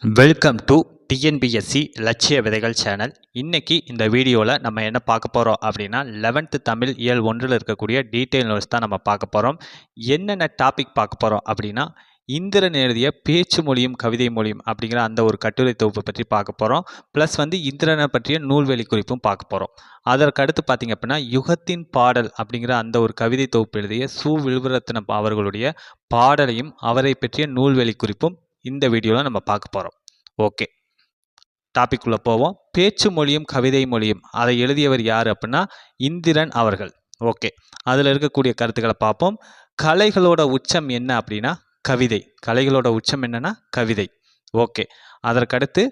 Welcome to TNPSC லட்சிய விதைகள் channel. இன்னைக்கு இந்த வீடியோவில் நம்ம என்ன பார்க்க போகிறோம் அப்படின்னா 11th தமிழ் இயல் 1 இருக்கக்கூடிய டீட்டெயில் நோட்ஸ் தான் நம்ம பார்க்க போகிறோம். என்னென்ன டாபிக் பார்க்க போகிறோம் அப்படின்னா இந்திரன் எழுதிய பேச்சு மொழியும் கவிதை மொழியும் அப்படிங்கிற அந்த ஒரு கட்டுரை தொகுப்பை பற்றி பார்க்க போகிறோம். ப்ளஸ் இந்திரனை பற்றிய நூல்வெளி குறிப்பும் பார்க்க போகிறோம். அதற்கு அடுத்து பார்த்திங்க அப்படின்னா யுகத்தின் பாடல் அப்படிங்கிற அந்த ஒரு கவிதை தொகுப்பு எழுதிய சு வில்வரத்னம் அவர்களுடைய பாடலையும் அவரை பற்றிய நூல்வெளி குறிப்பும் இந்த வீடியோவில் நம்ம பார்க்க போகிறோம். ஓகே, டாபிக் உள்ள போவோம். பேச்சு மொழியும் கவிதை மொழியும் அதை எழுதியவர் யார் அப்படின்னா இந்திரன் அவர்கள். ஓகே, அதில் இருக்கக்கூடிய கருத்துக்களை பார்ப்போம். கலைகளோட உச்சம் என்ன அப்படின்னா கவிதை. கலைகளோட உச்சம் என்னன்னா கவிதை. ஓகே, அதற்கடுத்து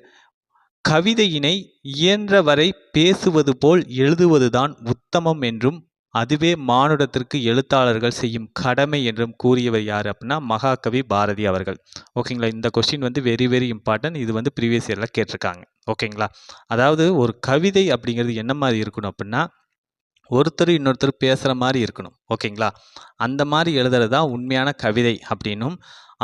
கவிதையினை இயன்றவரை பேசுவது போல் எழுதுவதுதான் உத்தமம் என்றும் அதுவே மானுடத்திற்கு எழுத்தாளர்கள் செய்யும் கடமை என்றும் கூறியவர் யார் அப்படின்னா மகாகவி பாரதி அவர்கள். ஓகேங்களா, இந்த கொஸ்டின் வெரி வெரி இம்பார்ட்டன்ட். இது ப்ரீவியஸ் இயரில் கேட்டிருக்காங்க. ஓகேங்களா, அதாவது ஒரு கவிதை அப்படிங்கிறது என்ன மாதிரி இருக்கணும் அப்படின்னா ஒருத்தர் இன்னொருத்தர் பேசுகிற மாதிரி இருக்கணும். ஓகேங்களா, அந்த மாதிரி எழுதுறது தான் உண்மையான கவிதை அப்படின்னும்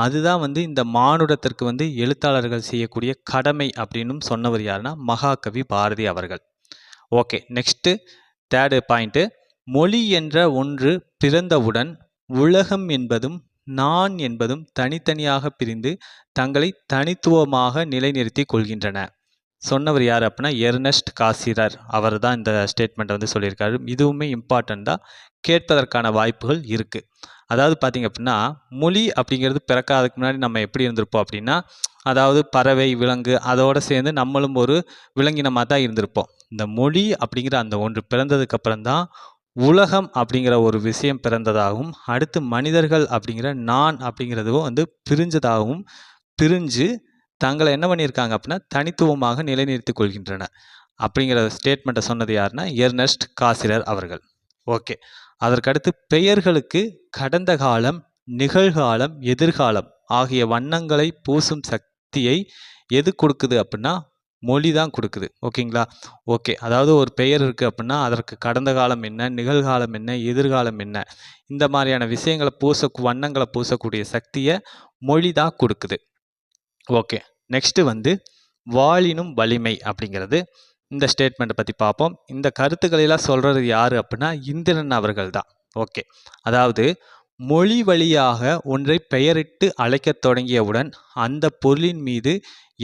அதுதான் இந்த மானுடத்திற்கு எழுத்தாளர்கள் செய்யக்கூடிய கடமை அப்படின்னும் சொன்னவர் யாருன்னா மகாகவி பாரதி அவர்கள். ஓகே, நெக்ஸ்ட்டு தேர்டு பாயிண்ட்டு, மொழி என்ற ஒன்று பிறந்தவுடன் உலகம் என்பதும் நான் என்பதும் தனித்தனியாக பிரிந்து தங்களை தனித்துவமாக நிலைநிறுத்தி கொள்கின்றன. சொன்னவர் யார் அப்படின்னா எர்னஸ்ட் காசிரர். அவர் தான் இந்த ஸ்டேட்மெண்ட்டை சொல்லியிருக்காரு. இதுவுமே இம்பார்ட்டன்ட் தான், கேட்பதற்கான வாய்ப்புகள் இருக்குது. அதாவது பார்த்திங்க அப்படின்னா மொழி அப்படிங்கிறது பிறக்காததுக்கு முன்னாடி நம்ம எப்படி இருந்திருப்போம் அப்படின்னா அதாவது பறவை விலங்கு அதோடு சேர்ந்து நம்மளும் ஒரு விலங்கினமாக தான் இருந்திருப்போம். இந்த மொழி அப்படிங்கிற அந்த ஒன்று பிறந்ததுக்கப்புறம் தான் உலகம் அப்படிங்கிற ஒரு விஷயம் பிறந்ததாகவும் அடுத்து மனிதர்கள் அப்படிங்கிற நான் அப்படிங்கிறதும் பிரிஞ்சதாகவும் பிரிஞ்சு தங்களை என்ன பண்ணியிருக்காங்க அப்படின்னா தனித்துவமாக நிலைநிறுத்திக் கொள்கின்றன அப்படிங்கிற ஸ்டேட்மெண்ட்டை சொன்னது யாருன்னா எர்னஸ்ட் காசிரர் அவர்கள். ஓகே, அதற்கடுத்து பெயர்களுக்கு கடந்த காலம் நிகழ்காலம் எதிர்காலம் ஆகிய வண்ணங்களை பூசும் சக்தியை எது கொடுக்குது அப்படின்னா மொழி தான் கொடுக்குது. ஓகேங்களா, ஓகே, அதாவது ஒரு பெயர் இருக்குது அப்படின்னா அதற்கு கடந்த காலம் என்ன நிகழ்காலம் என்ன எதிர்காலம் என்ன இந்த மாதிரியான விஷயங்களை வண்ணங்களை பூசக்கூடிய சக்தியை மொழி தான் கொடுக்குது. ஓகே, நெக்ஸ்ட்டு வாளினும் வலிமை அப்படிங்கிறது இந்த ஸ்டேட்மெண்ட்டை பற்றி பார்ப்போம். இந்த கருத்துக்களெல்லாம் சொல்கிறது யார் அப்படின்னா இந்திரன் அவர்கள் தான். ஓகே, அதாவது மொழி வழியாக ஒன்றை பெயரிட்டு அழைக்கத் தொடங்கியவுடன் அந்த பொருளின் மீது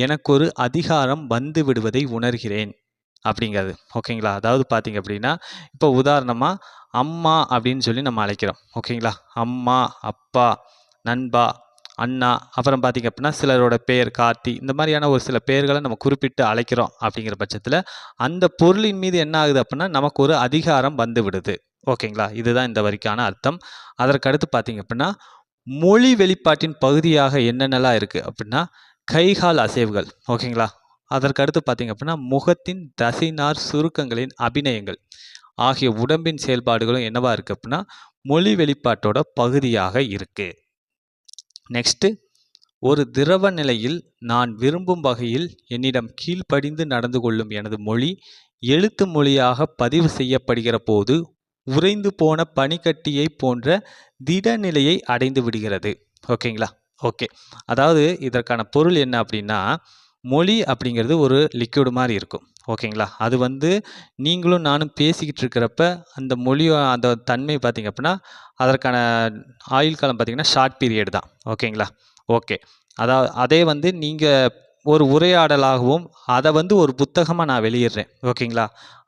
எனக்கு ஒரு அதிகாரம் வந்து விடுவதை உணர்கிறேன் அப்படிங்கிறது. ஓகேங்களா, அதாவது பார்த்திங்க அப்படின்னா இப்போ உதாரணமாக அம்மா அப்படின்னு சொல்லி நம்ம அழைக்கிறோம். ஓகேங்களா, அம்மா அப்பா நண்பா அண்ணா அப்புறம் பார்த்திங்க அப்படின்னா சிலரோட பெயர் கார்த்தி இந்த மாதிரியான ஒரு சில பெயர்களை நம்ம குறிப்பிட்டு அழைக்கிறோம். அப்படிங்கிற பட்சத்தில் அந்த பொருளின் மீது என்ன ஆகுது அப்படின்னா நமக்கு ஒரு அதிகாரம் வந்து விடுது. ஓகேங்களா, இதுதான் இந்த வரிக்கான அர்த்தம். அதற்கடுத்து பார்த்திங்க அப்படின்னா மொழி வெளிப்பாட்டின் பகுதியாக என்னென்னலாம் இருக்குது அப்படின்னா கைகால் அசைவுகள். ஓகேங்களா, அதற்கடுத்து பார்த்திங்க அப்படின்னா முகத்தின் தசைநார் சுருக்கங்களின் அபிநயங்கள் ஆகிய உடம்பின் செயல்பாடுகளும் என்னவா இருக்குது அப்படின்னா மொழி வெளிப்பாட்டோட பகுதியாக இருக்குது. நெக்ஸ்ட்டு, ஒரு திரவ நிலையில் நான் விரும்பும் வகையில் என்னிடம் கீழ்ப்படிந்து நடந்து கொள்ளும் எனது மொழி எழுத்து மொழியாக பதிவு செய்யப்படுகிற போது உறைந்து போன பனிக்கட்டியை போன்ற திடநிலையை அடைந்து விடுகிறது. ஓகேங்களா, ஓகே, அதாவது இதற்கான பொருள் என்ன அப்படின்னா மொழி அப்படிங்கிறது ஒரு லிக்விட் மாதிரி இருக்கும். ஓகேங்களா, அது நீங்களும் நானும் பேசிக்கிட்டு இருக்கிறப்ப அந்த மொழியோ அந்த தன்மை பார்த்திங்க அப்படின்னா அதற்கான ஆயுள் காலம் பார்த்திங்கன்னா ஷார்ட் பீரியட் தான். ஓகேங்களா, ஓகே, அதே நீங்கள் ஒரு உரையாடலாகவும் அதை ஒரு புத்தகமாக நான் வெளியிடுறேன். ஓகேங்களா,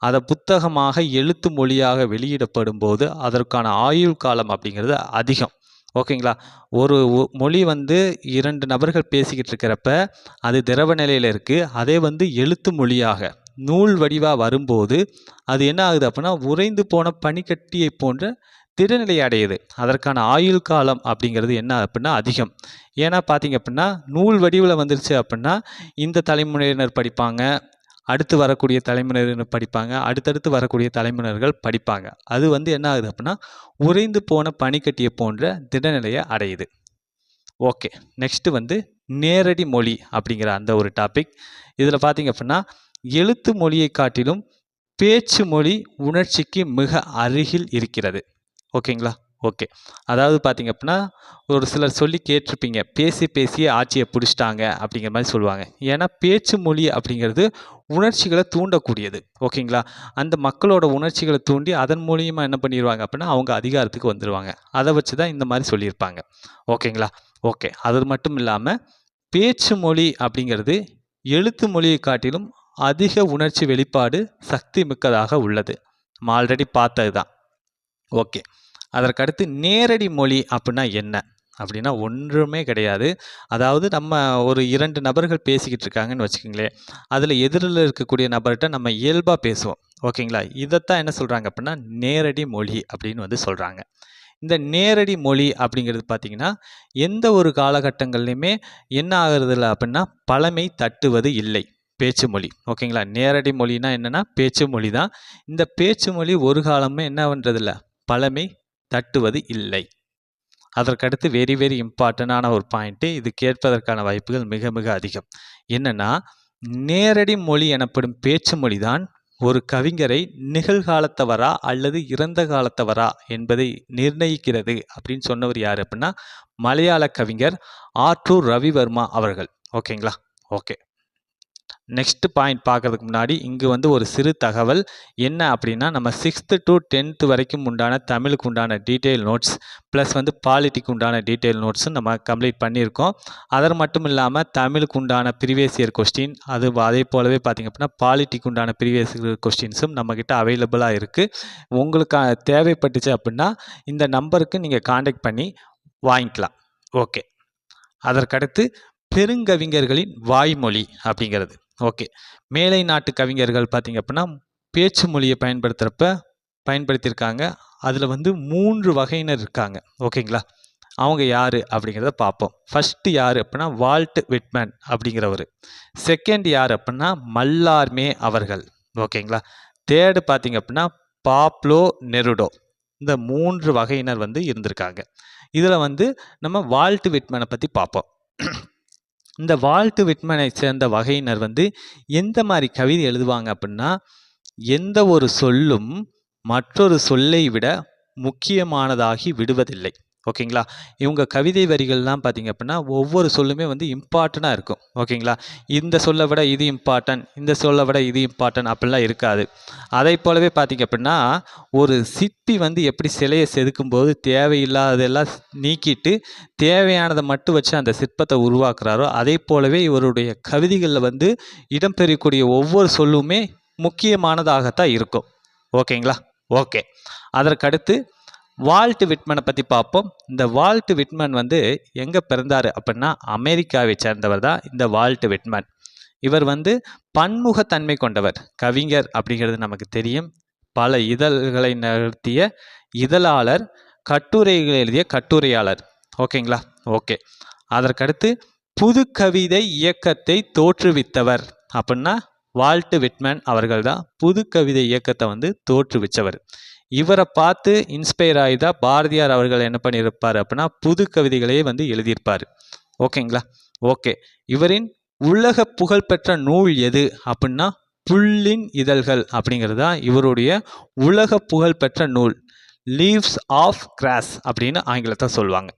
அதை புத்தகமாக எழுத்து மொழியாக வெளியிடப்படும் போது அதற்கான ஆயுள் காலம் அப்படிங்கிறது அதிகம். ஓகேங்களா, ஒரு மொழி 2 நபர்கள் பேசிக்கிட்டு இருக்கிறப்ப அது திரவ நிலையில் இருக்குது. அதே எழுத்து மொழியாக நூல் வடிவாக வரும்போது அது என்ன ஆகுது அப்படின்னா உறைந்து போன பனிக்கட்டியை போன்ற திடநிலை அடையுது. அதற்கான ஆயுள் காலம் அப்படிங்கிறது என்ன அப்படின்னா அதிகம். ஏன்னா பார்த்திங்க அப்படின்னா நூல் வடிவில் வந்துருச்சு அப்படின்னா இந்த தலைமுறையினர் படிப்பாங்க, அடுத்து வரக்கூடிய தலைமுறையினர் படிப்பாங்க, அடுத்தடுத்து வரக்கூடிய தலைமுறையினர்கள் படிப்பாங்க. அது என்ன ஆகுது அப்படின்னா உறைந்து போன பனிக்கட்டியை போன்ற திடநிலையை அடையுது. ஓகே, நெக்ஸ்ட்டு நேரடி மொழி அப்படிங்கிற அந்த ஒரு டாபிக். இதில் பார்த்திங்க அப்படின்னா எழுத்து மொழியை காட்டிலும் பேச்சு மொழி உணர்ச்சிக்கு மிக அருகில் இருக்கிறது. ஓகேங்களா, ஓகே. அதாவது பார்த்தீங்க அப்படின்னா, ஒரு சிலர் சொல்லி கேட்டிருப்பீங்க. பேசி பேசியே ஆட்சிய புடிச்சுட்டாங்க அப்படிங்கிற மாரி சொல்லுவாங்க. ஏன்னா, பேச்சு மொழி அப்படிங்கிறது உணர்ச்சிகள தூண்டக்கூடியது. ஓகேங்களா? அந்த மக்களோட உணர்ச்சிகள தூண்டி அதன் மூலியமா என்ன பண்ணிருவாங்க அப்படின்னா, அவங்க அதிகாரத்துக்கு வந்துருவாங்க. அத வச்சு தான் இந்த மாரி சொல்லியிருப்பாங்க. ஓகேங்களா? ஓகே. அது மட்டும் இல்லாம, பேச்சு மொழி அப்படிங்கிறது எழுத்து மொழியை காட்டிலும் அதிக உணர்ச்சி வெளிப்பாடு சக்தி மிக்கதாக உள்ளது. நம்ம ஆல்ரெடி பார்த்தது தான். ஓகே. அதற்கடுத்து நேரடி மொழி அப்புட்ன்னா என்ன? அப்படின்னா ஒன்றுமே கிடையாது. அதாவது நம்ம ஒரு 2 நபர்கள் பேசிக்கிட்டு இருக்காங்கன்னு வச்சுக்கங்களேன். அதில எதிரில இருக்கக்கூடிய நபர்ட்ட நம்ம இயல்பா பேசுவோம். ஓகேங்களா? இதத்தான் என்ன சொல்றாங்க அப்படின்னா, நேரடி மொழி அப்படின்னு வந்து சொல்றாங்க. இந்த நேரடி மொழி அப்படிங்கிறது பார்த்தீங்கன்னா, எந்த ஒரு காலகட்டங்கள்லயுமே என்ன ஆகுறதில்ல அப்படின்னா, பழமை தட்டுவது இல்லை. பேச்சு மொழி. ஓகேங்களா? நேரடி மொழினா என்னன்னா, பேச்சு மொழி தான். இந்த பேச்சு மொழி ஒரு காலமுமே என்ன பண்றதில்ல, பழமை தட்டுவது இல்லை. அதற்கடுத்து வெரி வெரி இம்பார்ட்டன்டான ஒரு பாயிண்ட்டு. இது கேட்பதற்கான வாய்ப்புகள் மிக மிக அதிகம். என்னன்னா, நேரடி மொழி எனப்படும் பேச்சு மொழிதான் ஒரு கவிஞரை நிகழ்காலத்தவரா அல்லது இறந்த காலத்தவரா என்பதை நிர்ணயிக்கிறது அப்படின்னு சொன்னவர் யாரு அப்படின்னா, மலையாள கவிஞர் ஆற்றூர் ரவிவர்மா அவர்கள். ஓகேங்களா? ஓகே. நெக்ஸ்ட் பாயிண்ட் பார்க்கறதுக்கு முன்னாடி இங்கு வந்து ஒரு சிறு தகவல் என்ன அப்படின்னா, நம்ம 6th to 10th வரைக்கும் உண்டான தமிழுக்கு உண்டான டீட்டெயில் நோட்ஸ் ப்ளஸ் வந்து பாலிட்டிக்கு உண்டான டீட்டெயில் நோட்ஸும் நம்ம கம்ப்ளீட் பண்ணியிருக்கோம். அது மட்டும் இல்லாமல் தமிழுக்கு உண்டான ப்ரீவியஸ் இயர் கொஸ்டின் அதே போலவே பார்த்திங்க அப்படின்னா பாலிட்டிக்கு உண்டான ப்ரீவியஸ் இயர் கொஸ்டின்ஸும் நம்மக்கிட்ட அவைலபிளாக இருக்குது. உங்களுக்கு தேவைப்பட்டுச்சு அப்படின்னா இந்த நம்பருக்கு நீங்கள் காண்டாக்ட் பண்ணி வாங்கிக்கலாம். ஓகே. அதற்கடுத்து பெருங்கவிஞர்களின் வாய்மொழி அப்படிங்கிறது. ஓகே. மேலை நாட்டு கவிஞர்கள் பார்த்தீங்க அப்படின்னா, பேச்சு மொழியை பயன்படுத்தியிருக்காங்க. அதில் வந்து 3 வகையினர் இருக்காங்க. ஓகேங்களா? அவங்க யார் அப்படிங்கிறத பார்ப்போம். ஃபஸ்ட்டு யார் அப்படின்னா, வால்ட் விட்மன் அப்படிங்கிறவர். செகண்ட் யார் அப்படின்னா, மல்லார்மே அவர்கள். ஓகேங்களா? தேர்டு பார்த்தீங்க அப்படின்னா, பாப்லோ நெருடோ. இந்த 3 வகையினர் வந்து இருந்திருக்காங்க. இதில் வந்து நம்ம வால்ட் விட்மனை பற்றி பார்ப்போம். இந்த வால்ட் விட்மனை சேர்ந்த வகையினர் வந்து எந்த மாதிரி கவிதை எழுதுவாங்க அப்படின்னா, எந்த ஒரு சொல்லும் மற்றொரு சொல்லை விட முக்கியமானதாகி விடுவதில்லை. ஓகேங்களா? இவங்க கவிதை வரிகள்லாம் பார்த்தீங்க அப்படின்னா, ஒவ்வொரு சொல்லுமே வந்து இம்பார்ட்டண்ட்டாக இருக்கும். ஓகேங்களா? இந்த சொல்லை விட இது இம்பார்ட்டன்ட், இந்த சொல்லை விட இது இம்பார்ட்டன்ட் அப்படிலாம் இருக்காது. அதை போலவே பார்த்தீங்க அப்படின்னா, ஒரு சிற்பி வந்து எப்படி சிலையை செதுக்கும்போது தேவையில்லாததெல்லாம் நீக்கிட்டு தேவையானதை மட்டும் வச்சு அந்த சிற்பத்தை உருவாக்குறாரோ, அதே போலவே இவருடைய கவிதைகளில் வந்து இடம்பெறக்கூடிய ஒவ்வொரு சொல்லுமே முக்கியமானதாகத்தான் இருக்கும். ஓகேங்களா? ஓகே. அதற்கடுத்து வால்ட் விட்மனை பற்றி பார்ப்போம். இந்த வால்ட் விட்மன் வந்து எங்கே பிறந்தார் அப்படின்னா, அமெரிக்காவை சேர்ந்தவர் தான் இந்த வால்ட் விட்மன். இவர் வந்து பன்முகத்தன்மை கொண்டவர். கவிஞர் அப்படிங்கிறது நமக்கு தெரியும். பல இதழ்களை நடத்திய இதழாளர், கட்டுரைகள் எழுதிய கட்டுரையாளர். ஓகேங்களா? ஓகே. அதற்கடுத்து புது கவிதை இயக்கத்தை தோற்றுவித்தவர் அப்படின்னா வால்ட் விட்மன் அவர்கள் தான் புது கவிதை இயக்கத்தை வந்து தோற்றுவிச்சவர். இவரை பார்த்து இன்ஸ்பயர் ஆகி தான் பாரதியார் அவர்கள் என்ன பண்ணியிருப்பார் அப்படின்னா புது கவிதைகளையே வந்து எழுதியிருப்பார். ஓகேங்களா? ஓகே. இவரின் உலக புகழ்பெற்ற நூல் எது அப்படின்னா புல்லின் இதழ்கள் அப்படிங்கிறது தான் இவருடைய உலக புகழ்பெற்ற நூல். லீவ்ஸ் ஆஃப் கிராஸ் அப்படின்னு ஆங்கிலத்தை சொல்லுவாங்க.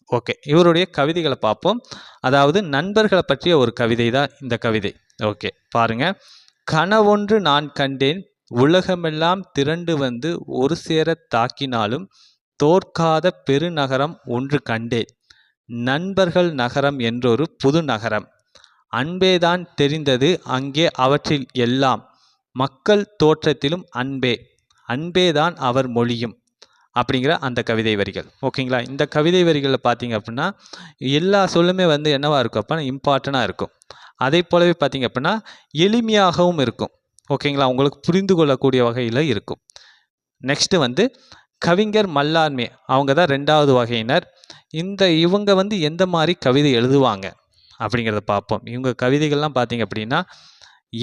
ஓகே. இவருடைய கவிதைகளை பார்ப்போம். அதாவது நண்பர்களை பற்றிய ஒரு கவிதை தான் இந்த கவிதை. ஓகே. பாருங்க. கனவொன்று நான் கண்டேன், உலகமெல்லாம் திரண்டு வந்து ஒரு சேர தாக்கினாலும் தோற்காத பெருநகரம் ஒன்று கண்டேன், நண்பர்கள் நகரம் என்றொரு புது நகரம். அன்பேதான் தெரிந்தது அங்கே அவற்றில் எல்லாம், மக்கள் தோற்றத்திலும் அன்பே, அன்பேதான் அவர் மொழியும் அப்படிங்கிற அந்த கவிதை வரிகள். ஓகேங்களா? இந்த கவிதை வரிகளில் பார்த்தீங்க அப்படின்னா எல்லா சொல்லுமே வந்து என்னவா இருக்கும் அப்படின்னா இம்பார்ட்டண்ட்டாக இருக்கும். அதே போலவே பார்த்தீங்க அப்படின்னா எளிமையாகவும் இருக்கும். ஓகேங்களா? உங்களுக்கு புரிந்து கொள்ளக்கூடிய வகையில் இருக்கும். நெக்ஸ்ட்டு வந்து கவிஞர் மல்லார்மே அவங்க தான் 2வது வகையினர். இவங்க வந்து எந்த மாதிரி கவிதை எழுதுவாங்க அப்படிங்கிறத பார்ப்போம். இவங்க கவிதைகள்லாம் பார்த்தீங்க அப்படின்னா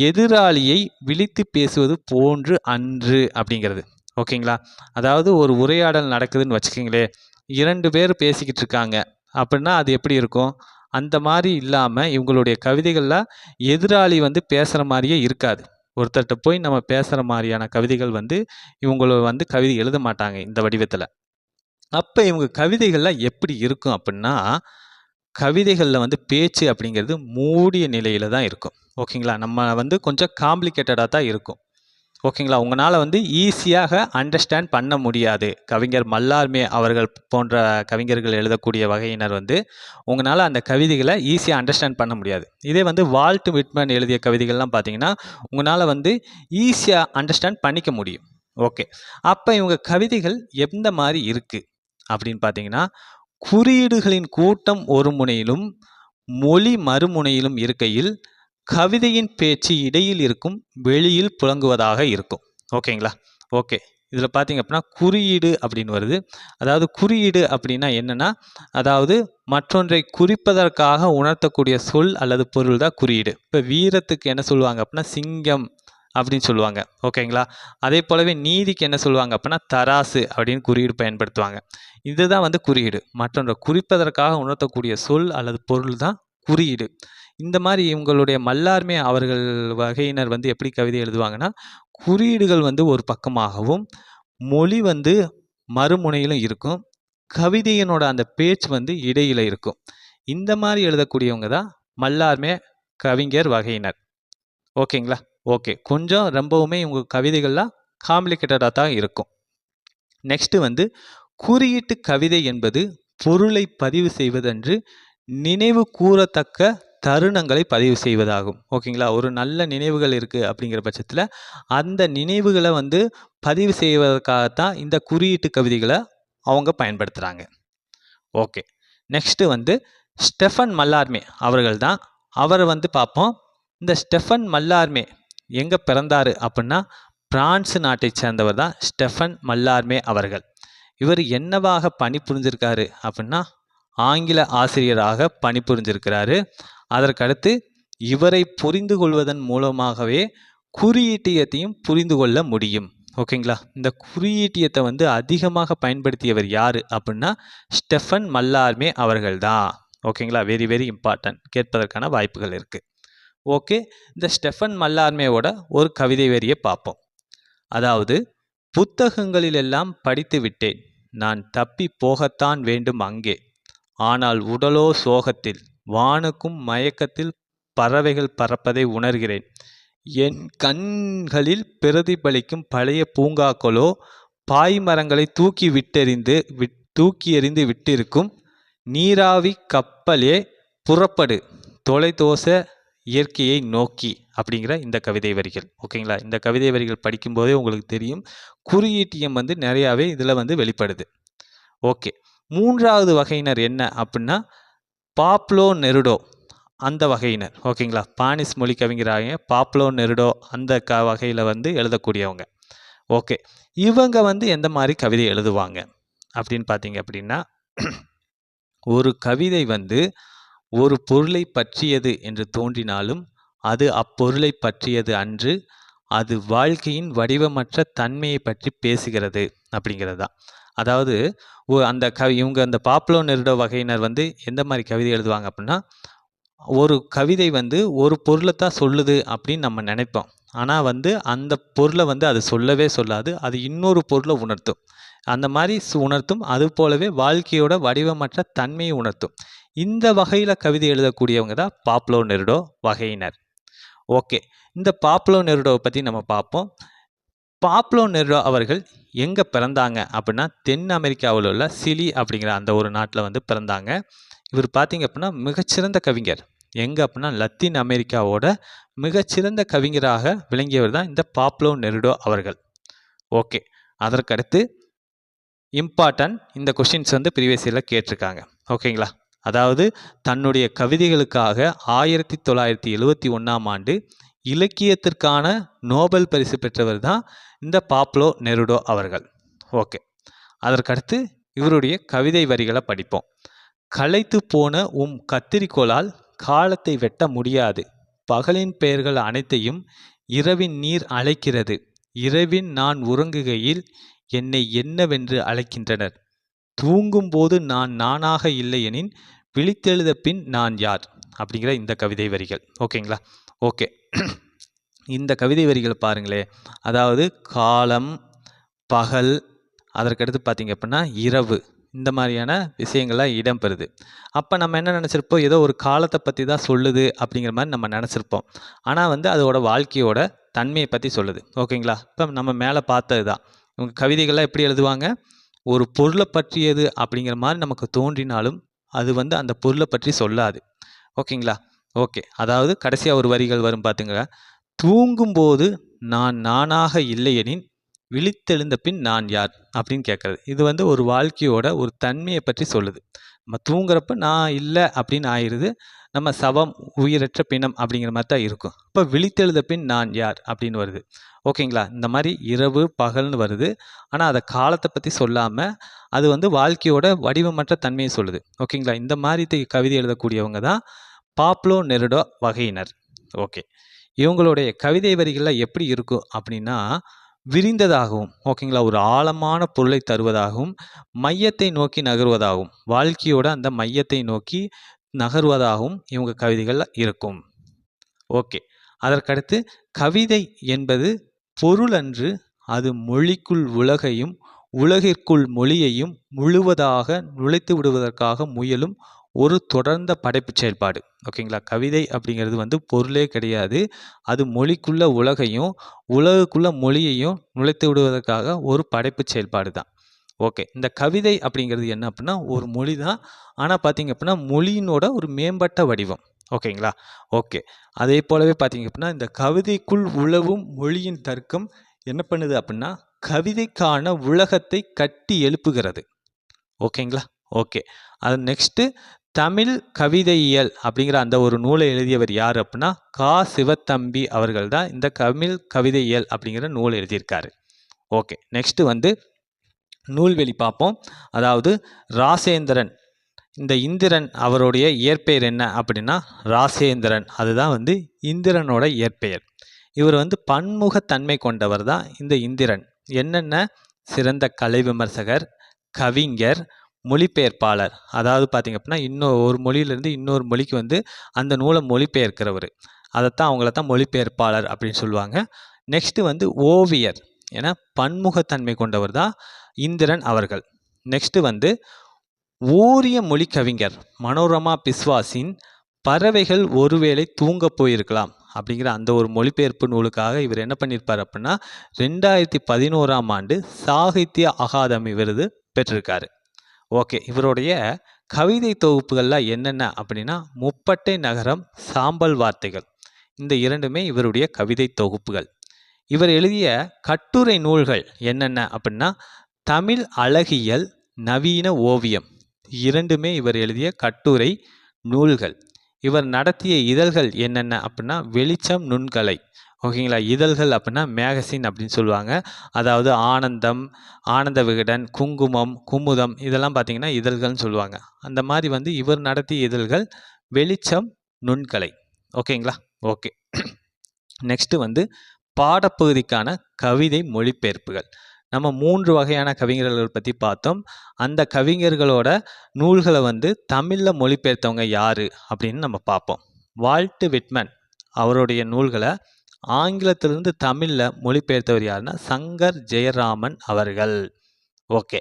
எதிராளியை விழித்து பேசுவது போன்று அன்று அப்படிங்கிறது. ஓகேங்களா? அதாவது ஒரு உரையாடல் நடக்குதுன்னு வச்சுக்கிங்களேன், 2 பேர் பேசிக்கிட்டு இருக்காங்க அப்படின்னா அது எப்படி இருக்கும்? அந்த மாதிரி இல்லாமல் இவங்களுடைய கவிதைகளில் எதிராளி வந்து பேசுகிற மாதிரியே இருக்காது. ஒருத்தர்கிட்ட போய் நம்ம பேசுகிற மாதிரியான கவிதைகள் வந்து இவங்கள வந்து கவிதை எழுத மாட்டாங்க இந்த வடிவத்தில். அப்போ இவங்க கவிதைகள்லாம் எப்படி இருக்கும் அப்படின்னா, கவிதைகளில் வந்து பேச்சு அப்படிங்கிறது மூடிய நிலையில தான் இருக்கும். ஓகேங்களா? நம்ம வந்து கொஞ்சம் காம்ப்ளிகேட்டடாக தான் இருக்கும். ஓகேங்களா? உங்களால் வந்து ஈஸியாக அண்டர்ஸ்டாண்ட் பண்ண முடியாது. கவிஞர் மல்லார்மே அவர்கள் போன்ற கவிஞர்கள் எழுதக்கூடிய வகையினர் வந்து உங்களால் அந்த கவிதைகளை ஈஸியாக அண்டர்ஸ்டாண்ட் பண்ண முடியாது. இதே வந்து வால்ட் விட்மன் எழுதிய கவிதைகள்லாம் பார்த்தீங்கன்னா உங்களால் வந்து ஈஸியாக அண்டர்ஸ்டாண்ட் பண்ணிக்க முடியும். ஓகே. அப்போ இவங்க கவிதைகள் எந்த மாதிரி இருக்குது அப்படின்னு பார்த்தீங்கன்னா, குறியீடுகளின் கூட்டம் ஒரு முனையிலும் மொழி மறுமுனையிலும் இருக்கையில் கவிதையின் பேச்சு இடையில் இருக்கும் வெளியில் புழங்குவதாக இருக்கும். ஓகேங்களா? ஓகே. இதில் பார்த்தீங்க அப்படின்னா குறியீடு அப்படின்னு வருது. அதாவது குறியீடு அப்படின்னா என்னன்னா, அதாவது மற்றொன்றை குறிப்பதற்காக உணர்த்தக்கூடிய சொல் அல்லது பொருள் தான் குறியீடு. இப்போ வீரத்துக்கு என்ன சொல்லுவாங்க அப்படின்னா சிங்கம் அப்படின்னு சொல்லுவாங்க. ஓகேங்களா? அதே போலவே நீதிக்கு என்ன சொல்லுவாங்க அப்படின்னா தராசு அப்படின்னு குறியீடு பயன்படுத்துவாங்க. இதுதான் வந்து குறியீடு. மற்றொன்றை குறிப்பதற்காக உணர்த்தக்கூடிய சொல் அல்லது பொருள் தான் குறியீடு. இந்த மாதிரி இவங்களுடைய மல்லார்மே அவர்கள் வகையினர் வந்து எப்படி கவிதை எழுதுவாங்கன்னா, குறியீடுகள் வந்து ஒரு பக்கமாகவும், மொழி வந்து மறுமுனையிலும் இருக்கும். கவிதையினோட அந்த பேச்சு வந்து இடையில இருக்கும். இந்த மாதிரி எழுதக்கூடியவங்க தான் மல்லார்மே கவிஞர் வகையினர். ஓகேங்களா? ஓகே. கொஞ்சம் ரொம்பவுமே இவங்க கவிதைகள்லாம் காம்ப்ளிகேட்டடாக தான் இருக்கும். நெக்ஸ்ட் வந்து குறியீட்டு கவிதை என்பது பொருளை பதிவு செய்வதென்று நினைவு கூறத்தக்க தருணங்களை பதிவு செய்வதாகும். ஓகேங்களா? ஒரு நல்ல நினைவுகள் இருக்குது அப்படிங்கிற பட்சத்தில் அந்த நினைவுகளை வந்து பதிவு செய்வதற்காகத்தான் இந்த குறியீட்டு கவிதைகளை அவங்க பயன்படுத்துகிறாங்க. ஓகே. நெக்ஸ்ட்டு வந்து ஸ்டெஃபன் மல்லார்மே அவர்கள் தான். அவரை வந்து பார்ப்போம். இந்த ஸ்டெஃபன் மல்லார்மே எங்கே பிறந்தார் அப்படின்னா பிரான்ஸ் நாட்டை சேர்ந்தவர் தான் ஸ்டெஃபன் மல்லார்மே அவர்கள். இவர் என்னவாக பணிபுரிஞ்சிருக்காரு அப்படின்னா ஆங்கில ஆசிரியராக பணிபுரிஞ்சிருக்கிறாரு. அதற்கடுத்து இவரை புரிந்து கொள்வதன் மூலமாகவே குறியீட்டியத்தையும் புரிந்து கொள்ள முடியும். ஓகேங்களா? இந்த குறியீட்டியத்தை வந்து அதிகமாக பயன்படுத்தியவர் யார் அப்படின்னா ஸ்டெஃபன் மல்லார்மே அவர்கள் தான். ஓகேங்களா? வெரி வெரி இம்பார்ட்டன்ட், கேட்பதற்கான வாய்ப்புகள் இருக்குது. ஓகே. இந்த ஸ்டெஃபன் மல்லார்மேவோட ஒரு கவிதை வரியை பார்ப்போம். அதாவது, புத்தகங்களிலெல்லாம் படித்து விட்டேன், நான் தப்பி போகத்தான் வேண்டும் அங்கே, ஆனால் உடலோ சோகத்தில், வானுக்கும் மயக்கத்தில் பறவைகள் பறப்பதை உணர்கிறேன், என் கண்களில் பிரதிபலிக்கும் பழைய பூங்காக்களோ பாய்மரங்களை தூக்கி எறிந்து விட்டிருக்கும், நீராவி கப்பலே புறப்படு தொலைதோச இயற்கையை நோக்கி அப்படிங்கிற இந்த கவிதை வரிகள். ஓகேங்களா? இந்த கவிதை வரிகள் படிக்கும்போதே உங்களுக்கு தெரியும் குறியீட்டியம் வந்து நிறையாவே இதில் வந்து வெளிப்படுது. ஓகே. 3வது வகையினர் என்ன அப்படின்னா பாப்லோ நெருடோ அந்த வகையினர். ஓகேங்களா? ஸ்பானிஷ் மொழி கவிஞராக பாப்லோ நெருடோ அந்த வகையில் வந்து எழுதக்கூடியவங்க. ஓகே. இவங்க வந்து எந்த மாதிரி கவிதை எழுதுவாங்க அப்படின்னு பார்த்தீங்க அப்படின்னா, ஒரு கவிதை வந்து ஒரு பொருளை பற்றியது என்று தோன்றினாலும் அது அப்பொருளை பற்றியது அன்று, அது வாழ்க்கையின் வடிவமற்ற தன்மையை பற்றி பேசுகிறது அப்படிங்கிறது தான். அதாவது அந்த இவங்க அந்த பாப்லோ நெருடோ வகையினர் வந்து எந்த மாதிரி கவிதை எழுதுவாங்க அப்படின்னா, ஒரு கவிதை வந்து ஒரு பொருளை தான் சொல்லுது அப்படின்னு நம்ம நினைப்போம். ஆனால் வந்து அந்த பொருளை வந்து அது சொல்லவே சொல்லாது. அது இன்னொரு பொருளை உணர்த்தும். அந்த மாதிரி உணர்த்தும். அது போலவே வாழ்க்கையோட வடிவமற்ற தன்மையை உணர்த்தும். இந்த வகையில் கவிதை எழுதக்கூடியவங்க தான் பாப்லோ நெருடோ வகையினர். ஓகே. இந்த பாப்லோ நெருடோவை பற்றி நம்ம பார்ப்போம். பாப்லோ நெருடோ அவர்கள் எங்கே பிறந்தாங்க அப்படின்னா தென் அமெரிக்காவில் உள்ள சிலி அப்படிங்கிற அந்த ஒரு நாட்டில் வந்து பிறந்தாங்க. இவர் பார்த்தீங்க அப்படின்னா மிகச்சிறந்த கவிஞர். எங்கே அப்படின்னா லத்தீன் அமெரிக்காவோட மிகச்சிறந்த கவிஞராக விளங்கியவர் தான் இந்த பாப்லோ நெருடோ அவர்கள். ஓகே. அதற்கடுத்து இம்பார்ட்டன்ட் இந்த கொஷின்ஸ் வந்து ப்ரீவியஸ் இயரில் கேட்டிருக்காங்க. ஓகேங்களா? அதாவது தன்னுடைய கவிதைகளுக்காக 1971ஆம் ஆண்டு இலக்கியத்திற்கான நோபல் பரிசு பெற்றவர் தான் இந்த பாப்லோ நெருடோ அவர்கள். ஓகே. அதற்கடுத்து இவருடைய கவிதை வரிகளை படிப்போம். களைத்து போன கத்திரிக்கோளால் காலத்தை வெட்ட முடியாது, பகலின் பெயர்கள் அனைத்தையும் இரவின் நீர் அழைக்கிறது, இரவின் நான் உறங்குகையில் என்னை என்னவென்று அழைக்கின்றனர், தூங்கும்போது நான் நானாக இல்லையெனின் விழித்தெழுத பின் நான் யார் அப்படிங்கிற இந்த கவிதை வரிகள். ஓகேங்களா? ஓகே. இந்த கவிதை வரிகளை பாருங்களேன். அதாவது காலம், பகல், அதற்கடுத்து பார்த்தீங்க அப்படின்னா இரவு, இந்த மாதிரியான விஷயங்கள்லாம் இடம்பெறுது. அப்போ நம்ம என்ன நினச்சிருப்போம், ஏதோ ஒரு காலத்தை பற்றி தான் சொல்லுது அப்படிங்கிற மாதிரி நம்ம நினச்சிருப்போம். ஆனால் வந்து அதோட வாழ்க்கையோட தன்மையை பற்றி சொல்லுது. ஓகேங்களா? இப்போ நம்ம மேலே பார்த்தது தான். இவங்க கவிதைகள்லாம் எப்படி எழுதுவாங்க, ஒரு பொருளை பற்றியது அப்படிங்கிற மாதிரி நமக்கு தோன்றினாலும் அது வந்து அந்த பொருளை பற்றி சொல்லாது. ஓகேங்களா? ஓகே. அதாவது கடைசியாக ஒரு வரிகள் வரும் பார்த்துங்க. தூங்கும்போது நான் நானாக இல்லையெனின் விழித்தெழுந்த பின் நான் யார் அப்படின்னு கேட்குறது. இது வந்து ஒரு வாழ்க்கையோட ஒரு தன்மையை பற்றி சொல்லுது. நம்ம தூங்குறப்ப நான் இல்லை அப்படின்னு ஆயிடுது. நம்ம சவம், உயிரற்ற பிணம் அப்படிங்கிற மாதிரி தான் இருக்கும். இப்போ விழித்தெழுந்த பின் நான் யார் அப்படின்னு வருது. ஓகேங்களா? இந்த மாதிரி இரவு பகல்னு வருது. ஆனால் அதை காலத்தை பற்றி சொல்லாமல் அது வந்து வாழ்க்கையோட வடிவமற்ற தன்மையை சொல்லுது. ஓகேங்களா? இந்த மாதிரி கவிதை எழுதக்கூடியவங்க தான் பாப்லோ நெருடா வகையினர். ஓகே. இவங்களுடைய கவிதை வரிகள்லாம் எப்படி இருக்கும் அப்படின்னா, விரிந்ததாகவும், ஓகேங்களா, ஒரு ஆழமான பொருளை தருவதாகவும், மையத்தை நோக்கி நகர்வதாகவும், வாழ்க்கையோட அந்த மையத்தை நோக்கி நகர்வதாகவும் இவங்க கவிதைகள் இருக்கும். ஓகே. அதற்கடுத்து கவிதை என்பது பொருளன்று, அது மொழிக்குள் உலகையும் உலகிற்குள் மொழியையும் முழுவதாக நுழைத்து விடுவதற்காக முயலும் ஒரு தொடர்ந்த படைப்பு செயல்பாடு. ஓகேங்களா? கவிதை அப்படிங்கிறது வந்து பொருளே கிடையாது. அது மொழிக்குள்ள உலகையும் உலகுக்குள்ள மொழியையும் நுழைத்து விடுவதற்காக ஒரு படைப்பு செயல்பாடு தான். ஓகே. இந்த கவிதை அப்படிங்கிறது என்ன அப்படின்னா ஒரு மொழி தான். ஆனால் பார்த்தீங்க அப்படின்னா மொழியினோட ஒரு மேம்பட்ட வடிவம். ஓகேங்களா? ஓகே. அதே போலவே பார்த்தீங்க அப்படின்னா இந்த கவிதைக்குள் உலவும் மொழியின் தர்க்கம் என்ன பண்ணுது அப்படின்னா கவிதைக்கான உலகத்தை கட்டி எழுப்புகிறது. ஓகேங்களா? ஓகே. அது நெக்ஸ்ட்டு தமிழ் கவிதையியல் அப்படிங்கிற அந்த ஒரு நூலை எழுதியவர் யார் அப்படின்னா சிவத்தம்பி அவர்கள் தான் இந்த தமிழ் கவிதையியல் அப்படிங்கிற நூல் எழுதியிருக்காரு. ஓகே. நெக்ஸ்ட்டு வந்து நூல்வெளி பார்ப்போம். அதாவது ராசேந்திரன், இந்த இந்திரன் அவருடைய இயற்பெயர் என்ன அப்படின்னா ராசேந்திரன். அதுதான் வந்து இந்திரனோட இயற்பெயர். இவர் வந்து பன்முகத்தன்மை கொண்டவர் தான் இந்த இந்திரன். என்னென்ன சிறந்த கலை விமர்சகர், கவிஞர், மொழிபெயர்ப்பாளர். அதாவது பார்த்திங்க அப்படின்னா இன்னொரு ஒரு மொழியிலேருந்து இன்னொரு மொழிக்கு வந்து அந்த நூலை மொழிபெயர்க்கிறவர். அதைத்தான் அவங்கள தான் மொழிபெயர்ப்பாளர் அப்படின்னு சொல்லுவாங்க. நெக்ஸ்ட்டு வந்து ஓவியர். ஏன்னா பன்முகத்தன்மை கொண்டவர் தான் இந்திரன் அவர்கள். நெக்ஸ்ட்டு வந்து ஓரிய மொழி கவிஞர் மனோரமா பிஸ்வாஸின் பறவைகள் ஒருவேளை தூங்க போயிருக்கலாம் அப்படிங்கிற அந்த ஒரு மொழிபெயர்ப்பு நூலுக்காக இவர் என்ன பண்ணியிருப்பார் அப்படின்னா 2011ஆம் ஆண்டு சாகித்ய அகாதமி விருது பெற்றிருக்காரு. ஓகே. இவருடைய கவிதை தொகுப்புகள்லாம் என்னென்ன அப்படின்னா முப்பட்டை நகரம், சாம்பல் வார்த்தைகள். இந்த இரண்டுமே இவருடைய கவிதை தொகுப்புகள். இவர் எழுதிய கட்டுரை நூல்கள் என்னென்ன அப்படின்னா தமிழ் அழகியல், நவீன ஓவியம். இரண்டுமே இவர் எழுதிய கட்டுரை நூல்கள். இவர் நடத்திய இதழ்கள் என்னென்ன அப்படின்னா வெளிச்சம், நுண்கலை. ஓகேங்களா? இதழ்கள் அப்படின்னா மேகசின் அப்படின்னு சொல்லுவாங்க. அதாவது ஆனந்தம், ஆனந்த விகடன், குங்குமம், குமுதம் இதெல்லாம் பார்த்தீங்கன்னா இதழ்கள்னு சொல்லுவாங்க. அந்த மாதிரி வந்து இவர் நடத்திய இதழ்கள் வெளிச்சம், நுண்கலை. ஓகேங்களா? ஓகே. நெக்ஸ்ட்டு வந்து பாடப்பகுதிக்கான கவிதை மொழிபெயர்ப்புகள். நம்ம 3 வகையான கவிஞர்கள் பற்றி பார்த்தோம். அந்த கவிஞர்களோட நூல்களை வந்து தமிழில் மொழிபெயர்த்தவங்க யார் அப்படின்னு நம்ம பார்ப்போம். வால்ட் விட்மன் அவருடைய நூல்களை ஆங்கிலத்திலிருந்து தமிழில் மொழிபெயர்த்தவர் யாருன்னா சங்கர் ஜெயராமன் அவர்கள். ஓகே.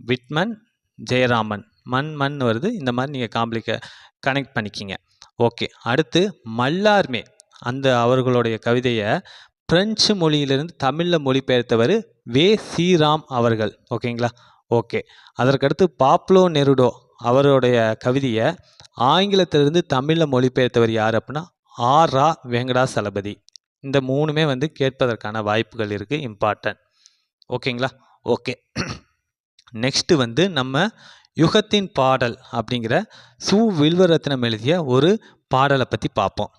விட்மன், ஜெயராமன், மண் வருது. இந்த மாதிரி நீங்கள் கனெக்ட் பண்ணிக்கிங்க. ஓகே. அடுத்து மல்லார்மே, அந்த அவர்களுடைய கவிதையை பிரெஞ்சு மொழியிலிருந்து தமிழில் மொழிபெயர்த்தவர் ஸ்ரீராம் அவர்கள். ஓகேங்களா? ஓகே. அதற்கடுத்து பாப்லோ நெருடோ அவருடைய கவிதையை ஆங்கிலத்திலிருந்து தமிழில் மொழிபெயர்த்தவர் யார் அப்படின்னா ரா வெங்கடாசலபதி. இந்த 3மே வந்து கேட்பதற்கான வாய்ப்புகள் இருக்குது, இம்பார்ட்டன்ட். ஓகேங்களா? ஓகே. நெக்ஸ்ட்டு வந்து நம்ம யுகத்தின் பாடல் அப்படிங்கிற வில்வரத்னம் எழுதிய ஒரு பாடலை பற்றி பார்ப்போம்.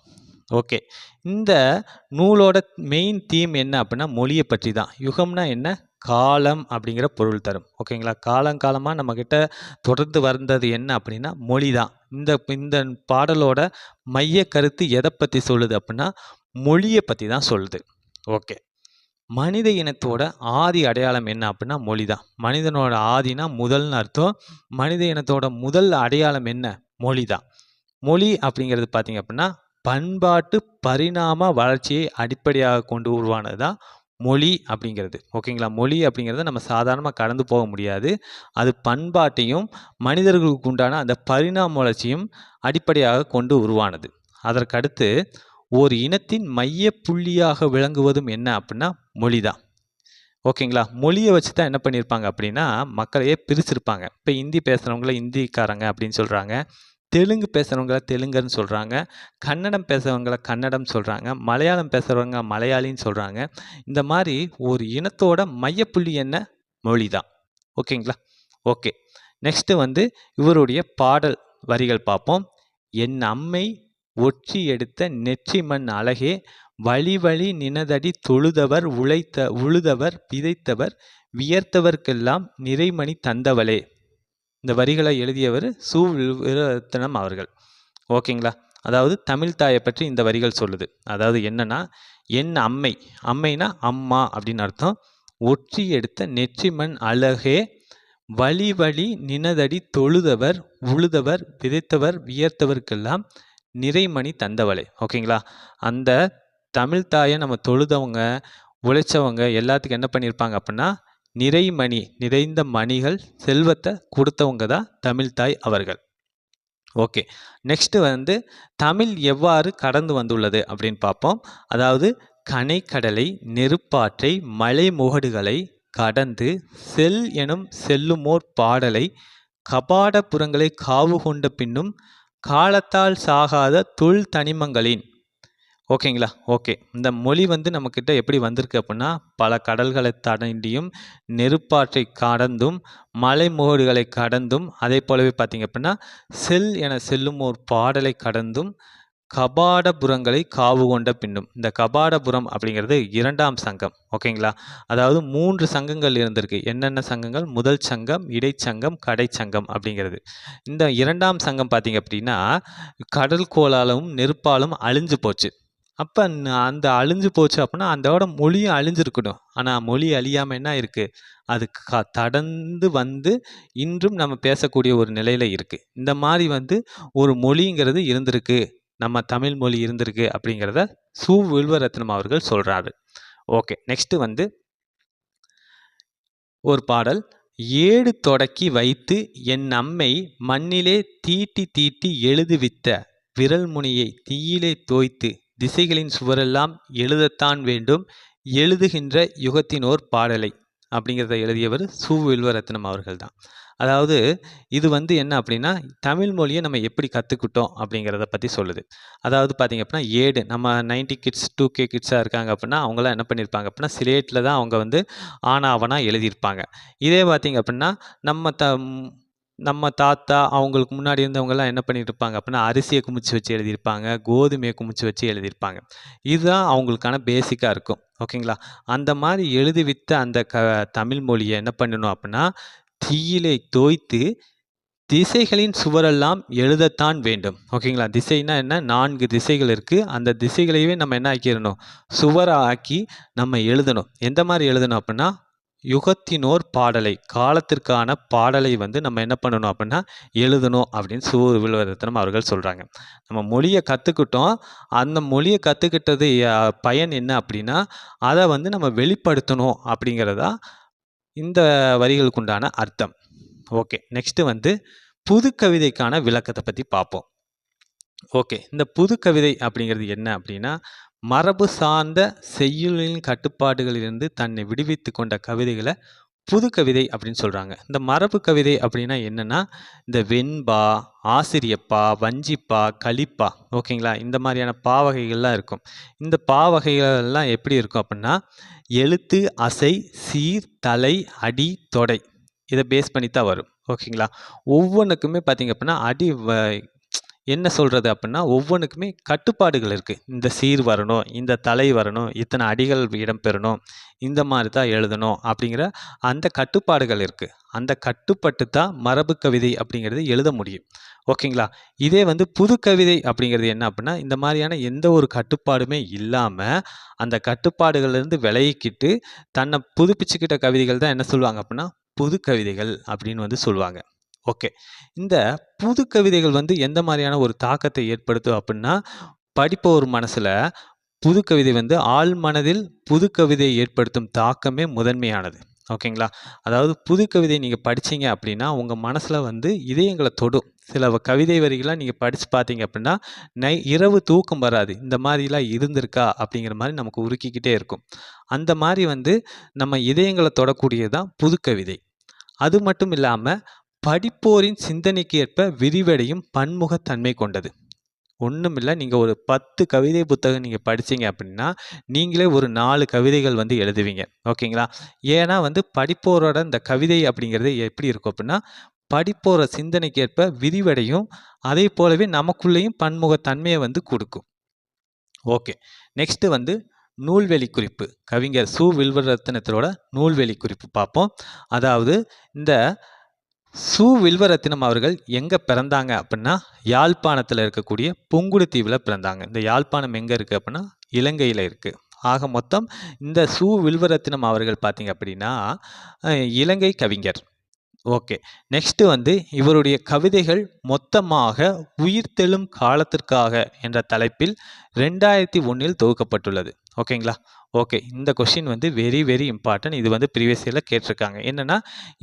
ஓகே. இந்த நூலோட மெயின் தீம் என்ன அப்படின்னா மொழியை பற்றி தான். யுகம்னா என்ன? காலம் அப்படிங்கிற பொருள் தரும். ஓகேங்களா? காலங்காலமாக நம்மக்கிட்ட தொடர்ந்து வந்தது என்ன அப்படின்னா மொழி தான். இந்த பாடலோட மைய கருத்து எதை பற்றி சொல்லுது அப்படின்னா மொழியை பற்றி தான் சொல்லுது. ஓகே. மனித இனத்தோட ஆதி அடையாளம் என்ன அப்படின்னா மொழி தான். மனிதனோட ஆதினா முதல்னு அர்த்தம். மனித இனத்தோட முதல் அடையாளம் என்ன? மொழி தான். மொழி அப்படிங்கிறது பார்த்தீங்க அப்படின்னா பண்பாட்டு பரிணாம வளர்ச்சியை அடிப்படையாக கொண்டு உருவானது தான் மொழி அப்படிங்கிறது. ஓகேங்களா? மொழி அப்படிங்கிறத நம்ம சாதாரணமா கடந்து போக முடியாது. அது பண்பாட்டையும், மனிதர்களுக்கு உண்டான அந்த பரிணாம வளர்ச்சியும் அடிப்படையாக கொண்டு உருவானது. அதற்கடுத்து ஒரு இனத்தின் மைய புள்ளியாக விளங்குவதும் என்ன அப்படின்னா மொழி தான். ஓகேங்களா? மொழிய வச்சு தான் என்ன பண்ணியிருப்பாங்க அப்படின்னா, மக்களையே பிரிச்சிருப்பாங்க. இப்ப ஹிந்தி பேசுறவங்கள ஹிந்திக்காரங்க அப்படின்னு சொல்றாங்க. தெலுங்கு பேசுறவங்கள தெலுங்கர்ன்னு சொல்றாங்க. கன்னடம் பேசுறவங்கள கன்னடம் சொல்றாங்க. மலையாளம் பேசுறவங்க மலையாளின்னு சொல்றாங்க. இந்த மாரி ஒரு இனத்தோட மையப்புள்ளி என்ன? மொழி தான். ஓகேங்களா? ஓகே. நெக்ஸ்ட்டு வந்து இவருடைய பாடல் வரிகள் பார்ப்போம். "என் அம்மை ஒற்றி எடுத்த நெற்றிமண் அழகே வழி வழி நினதடி தொழுதவர் உழுதவர் விதைத்தவர் வியர்த்தவர்க்கெல்லாம் நிறைமணி தந்தவளே." இந்த வரிகளை எழுதியவர் சு. விருத்தனம் அவர்கள். ஓகேங்களா? அதாவது தமிழ் தாயை பற்றி இந்த வரிகள் சொல்லுது. அதாவது என்னன்னா, என் அம்மை, அம்மைனா அம்மா அப்படின்னு அர்த்தம். ஒற்றி எடுத்த நெற்றிமண் அழகே வழி வழி நினதடி தொழுதவர் உழுதவர் விதைத்தவர் வியர்த்தவர்க்கெல்லாம் நிறைமணி தந்தவளே. ஓகேங்களா? அந்த தமிழ் தாயை நம்ம தொழுதவங்க, உழைச்சவங்க எல்லாத்துக்கும் என்ன பண்ணியிருப்பாங்க அப்படின்னா, நிறைமணி, நிறைந்த மணிகள், செல்வத்தை கொடுத்தவங்க தான் தமிழ் தாய் அவர்கள். ஓகே. நெக்ஸ்ட் வந்து தமிழ் எவ்வாறு கடந்து வந்துள்ளது அப்படின்னு பார்ப்போம். அதாவது கனைக்கடலை, நெருப்பாற்றை, மலை முகடுகளை கடந்து செல் எனும் செல்லுமோர் பாடலை கபாடபுரங்களை காவு கொண்ட பின்னும் காலத்தால் சாகாத தொல் தனிமங்களின். ஓகேங்களா? ஓகே. இந்த மொழி வந்து நம்மக்கிட்ட எப்படி வந்திருக்கு அப்படின்னா, பல கடல்களை தாண்டியும், நெருப்பாற்றை கடந்தும், மலை முகடுகளை கடந்தும், அதே போலவே பார்த்தீங்க அப்படின்னா, செல் என செல்லும் ஒரு பாடலை கடந்தும், கபாடபுரங்களை காவு கொண்ட பின்னும். இந்த கபாடபுரம் அப்படிங்கிறது 2ஆம் சங்கம். ஓகேங்களா? அதாவது 3 சங்கங்கள் இருந்திருக்கு. என்னென்ன சங்கங்கள்? முதல் சங்கம், இடைச்சங்கம், கடைச்சங்கம் அப்படிங்கிறது. இந்த 2ஆம் சங்கம் பார்த்தீங்க அப்படின்னா, கடல் கோளாலும் நெருப்பாலும் அழிஞ்சு போச்சு. அப்ப அந்த அழிஞ்சு போச்சு அப்படின்னா, அதோட மொழியும் அழிஞ்சிருக்கணும். ஆனா மொழி அழியாம என்ன ஆயிருக்கு? அது கடந்து வந்து இன்றும் நம்ம பேசக்கூடிய ஒரு நிலையில இருக்கு. இந்த மாரி வந்து ஒரு மொழிங்கிறது இருந்திருக்கு. நம்ம தமிழ் மொழி இருந்திருக்கு அப்படிங்கிறத சு. வில்வரத்னம் அவர்கள் சொல்றாரு. ஓகே. நெக்ஸ்ட் வந்து ஒரு பாடல். "ஏடு தொடக்கி வைத்து என் அம்மை மண்ணிலே தீட்டி தீட்டி எழுதுவித்த விரல் முனையை தீயிலே தோய்த்து திசைகளின் சுவரெல்லாம் எழுதத்தான் வேண்டும் எழுதுகின்ற யுகத்தினோர் பாடலை." அப்படிங்கிறத எழுதியவர் சு. வில்வரத்னம் அவர்கள் தான். அதாவது இது வந்து என்ன அப்படின்னா, தமிழ் மொழியை நம்ம எப்படி கற்றுக்கிட்டோம் அப்படிங்கிறத பற்றி சொல்லுது. அதாவது பார்த்தீங்க அப்படின்னா, ஏடு நம்ம 90 கிட்ஸ் 2K கிட்ஸாக இருக்காங்க அப்படின்னா, அவங்களாம் என்ன பண்ணியிருப்பாங்க அப்படின்னா, சிலேட்டில் தான் அவங்க வந்து ஆனா ஆவனா எழுதியிருப்பாங்க. இதே பார்த்தீங்க அப்படின்னா, நம்ம தாத்தா அவங்களுக்கு முன்னாடி இருந்தவங்கலாம் என்ன பண்ணிட்டு இருப்பாங்க அப்படின்னா, அரிசியை குமிச்சு வச்சு எழுதியிருப்பாங்க, கோதுமையை குமிச்சு வச்சு எழுதியிருப்பாங்க. இதுதான் அவங்களுக்கான பேசிக்காக இருக்கும். ஓகேங்களா? அந்த மாதிரி எழுதுவித்த அந்த தமிழ் மொழியை என்ன பண்ணணும் அப்படின்னா, தீயிலே தோய்த்து திசைகளின் சுவரெல்லாம் எழுதத்தான் வேண்டும். ஓகேங்களா? திசைனா என்ன? 4 திசைகள் இருக்கு. அந்த திசைகளையே நம்ம என்ன ஆக்கிரணும்? சுவரா ஆக்கி நம்ம எழுதணும். எந்த மாரி எழுதணும் அப்படின்னா, யுகத்தினோர் பாடலை, காலத்திற்கான பாடலை வந்து நம்ம என்ன பண்ணணும் அப்படின்னா, எழுதணும் அப்படின்னு சு. வில்வரத்னம் அவர்கள் சொல்றாங்க. நம்ம மொழிய கத்துக்கிட்டோம். அந்த மொழிய கத்துக்கிட்டது பயன் என்ன அப்படின்னா, அத வந்து நம்ம வெளிப்படுத்தணும் அப்படிங்கிறது தான் இந்த வரிகளுக்கு உண்டான அர்த்தம். ஓகே. நெக்ஸ்ட் வந்து புதுக்கவிதைக்கான விளக்கத்தை பற்றி பார்ப்போம். ஓகே. இந்த புதுக்கவிதை அப்படிங்கிறது என்ன அப்படின்னா, மரபு சார்ந்த செய்யுளின் கட்டுப்பாடுகளிலிருந்து தன்னை விடுவித்து கொண்ட கவிதைகளை புதுக்கவிதை அப்படின்னு சொல்கிறாங்க. இந்த மரபு கவிதை அப்படின்னா என்னென்னா, இந்த வெண்பா, ஆசிரியப்பா, வஞ்சிப்பா, கலிப்பா, ஓகேங்களா? இந்த மாதிரியான பாவகைகள்லாம் இருக்கும். இந்த பாவகைகள்லாம் எப்படி இருக்கும் அப்படின்னா, எழுத்து, அசை, சீர், தலை, அடி, தொடை இதை பேஸ் பண்ணி தான் வரும். ஓகேங்களா? ஒவ்வொன்றுக்குமே பார்த்தீங்க அப்படின்னா என்ன சொல்கிறது அப்படின்னா, ஒவ்வொன்றுக்குமே கட்டுப்பாடுகள் இருக்குது. இந்த சீர் வரணும், இந்த தலை வரணும், இத்தனை அடிகள் இடம்பெறணும், இந்த மாதிரி தான் எழுதணும் அப்படிங்கிற அந்த கட்டுப்பாடுகள் இருக்குது. அந்த கட்டுப்பட்டு தான் மரபு கவிதை அப்படிங்கிறது எழுத முடியும். ஓகேங்களா? இதே வந்து புது கவிதை அப்படிங்கிறது என்ன அப்படின்னா, இந்த மாதிரியான எந்த ஒரு கட்டுப்பாடுமே இல்லாமல் அந்த கட்டுப்பாடுகள்லேருந்து விலகிக்கிட்டு தன்னை புதுப்பிச்சுக்கிட்ட கவிதைகள் தான் என்ன சொல்லுவாங்க அப்படின்னா, புது கவிதைகள் அப்படின்னு வந்து சொல்லுவாங்க. ஓகே. இந்த புது கவிதைகள் வந்து எந்த மாதிரியான ஒரு தாக்கத்தை ஏற்படுத்தும் அப்படின்னா, படிப்பவர் மனசுல புதுக்கவிதை வந்து ஆழ்மனதில் புதுக்கவிதை ஏற்படுத்தும் தாக்கமே முதன்மையானது. ஓகேங்களா? அதாவது புதுக்கவிதை நீங்க படிச்சீங்க அப்படின்னா, உங்க மனசுல வந்து இதயங்கள தொடும். சில கவிதை வரிகள்லாம் நீங்க படிச்சு பார்த்தீங்க அப்படின்னா, இரவு தூக்கம் வராது. இந்த மாரிலாம் இருந்திருக்கா? அப்படிங்கிற மாரி நமக்கு உருக்கிக்கிட்டே இருக்கும். அந்த மாரி வந்து நம்ம இதயங்கள தொடக்கூடியது தான் புதுக்கவிதை. அது மட்டும் இல்லாம, படிப்போரின் சிந்தனைக்கு ஏற்ப விரிவடையும் பன்முகத்தன்மை கொண்டது. ஒண்ணுமில்ல, நீங்க ஒரு 10 கவிதை புத்தகம் நீங்க படிச்சீங்க அப்படின்னா, நீங்களே ஒரு 4 கவிதைகள் வந்து எழுதுவீங்க. ஓகேங்களா? ஏன்னா வந்து படிப்போரோட இந்த கவிதை அப்படிங்கிறது எப்படி இருக்கும் அப்படின்னா, படிப்போர சிந்தனைக்கு ஏற்ப விரிவடையும். அதே போலவே நமக்குள்ளேயும் பன்முகத்தன்மைய வந்து குடுக்கும். ஓகே. நெக்ஸ்ட் வந்து நூல்வெளி குறிப்பு. கவிஞர் சு. வில்வரத்தினத்தோட நூல்வெளி குறிப்பு பார்ப்போம். அதாவது இந்த சு. வில்வரத்தினம் அவர்கள் எங்க பிறந்தாங்க அப்படின்னா, யாழ்ப்பாணத்துல இருக்கக்கூடிய புங்குடுதீவுல பிறந்தாங்க. இந்த யாழ்ப்பாணம் எங்க இருக்கு அப்படின்னா, இலங்கையில இருக்கு. ஆக மொத்தம் இந்த சு. வில்வரத்தினம் அவர்கள் பார்த்தீங்க அப்படின்னா, இலங்கை கவிஞர். ஓகே. நெக்ஸ்ட் வந்து இவருடைய கவிதைகள் மொத்தமாக உயிர்த்தெழும் காலத்திற்காக என்ற தலைப்பில் 2001 தொகுக்கப்பட்டுள்ளது. ஓகேங்களா? ஓகே. இந்த கொஸ்டின் வந்து வெரி வெரி இம்பார்ட்டன்ட். இது வந்து ப்ரீவியஸ் இயர்ல கேட்டிருக்காங்க. என்னன்னா,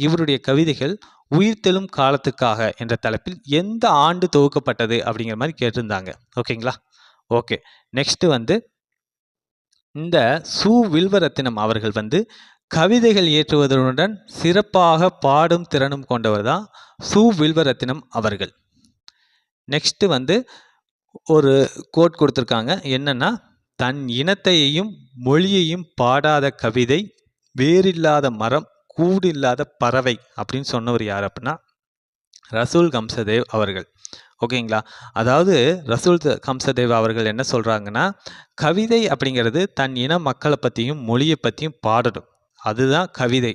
இவருடைய கவிதைகள் உயிர்த்தெழும் காலத்துக்காக என்ற தலைப்பில் எந்த ஆண்டு தொகுக்கப்பட்டது அப்படிங்கிற மாதிரி கேட்டிருந்தாங்க. ஓகேங்களா? ஓகே. நெக்ஸ்ட் வந்து இந்த சு. வில்வரத்தினம் அவர்கள் வந்து கவிதைகள் இயற்றுவதுடன் சிறப்பாக பாடும் திறனும் கொண்டவர் தான் சு. வில்வரத்தினம் அவர்கள். நெக்ஸ்ட் வந்து ஒரு கோட் கொடுத்துருக்காங்க. என்னன்னா, தன் இனத்தையும் மொழியையும் பாடாத கவிதை, வேரில்லாத மரம், கூடு இல்லாத பறவை அப்படின்னு சொன்னவர் யார் அப்படின்னா, ரசூல் கம்சதேவ் அவர்கள். ஓகேங்களா? அதாவது ரசூல் கம்சதேவ் அவர்கள் என்ன சொல்றாங்கன்னா, கவிதை அப்படிங்கிறது தன் இன மக்களை பற்றியும் மொழியை பற்றியும் பாடணும். அதுதான் கவிதை.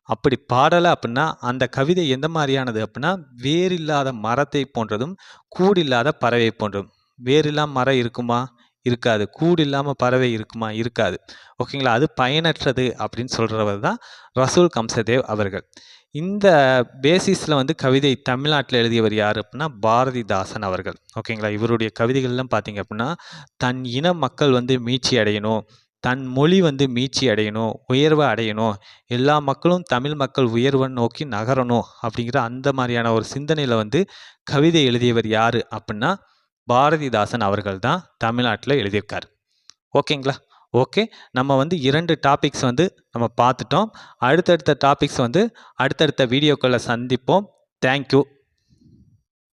அப்படி பாடலை அப்படின்னா அந்த கவிதை எந்த மாதிரியானது அப்படின்னா, வேரில்லாத மரத்தை போன்றதும் கூடு இல்லாத பறவை போன்றதும். வேரில்லாம மரம் இருக்குமா? இருக்காது. கூடு இல்லாமல் பறவை இருக்குமா? இருக்காது. ஓகேங்களா? அது பயனற்றது அப்படின்னு சொல்கிறவர் தான் ரசூல் கம்சதேவ் அவர்கள். இந்த பேசிஸில் வந்து கவிதை தமிழ்நாட்டில் எழுதியவர் யார் அப்படின்னா, பாரதிதாசன் அவர்கள். ஓகேங்களா? இவருடைய கவிதைகள்லாம் பார்த்தீங்க அப்படின்னா, தன் இன மக்கள் வந்து மீட்சி அடையணும், தன் மொழி வந்து மீட்சி அடையணும், உயர்வை அடையணும், எல்லா மக்களும் தமிழ் மக்கள் உயர்வை நோக்கி நகரணும் அப்படிங்கிற அந்த மாதிரியான ஒரு சிந்தனையில் வந்து கவிதை எழுதியவர் யார் அப்படின்னா, பாரதிதாசன் அவர்கள் தான் தமிழ்நாட்டில் எழுதியிருக்கார். ஓகேங்களா? ஓகே. நம்ம வந்து 2 டாபிக்ஸ் வந்து நம்ம பார்த்துட்டோம். அடுத்தடுத்த டாபிக்ஸ் வந்து அடுத்தடுத்த வீடியோக்களில் சந்திப்போம். தேங்க்யூ.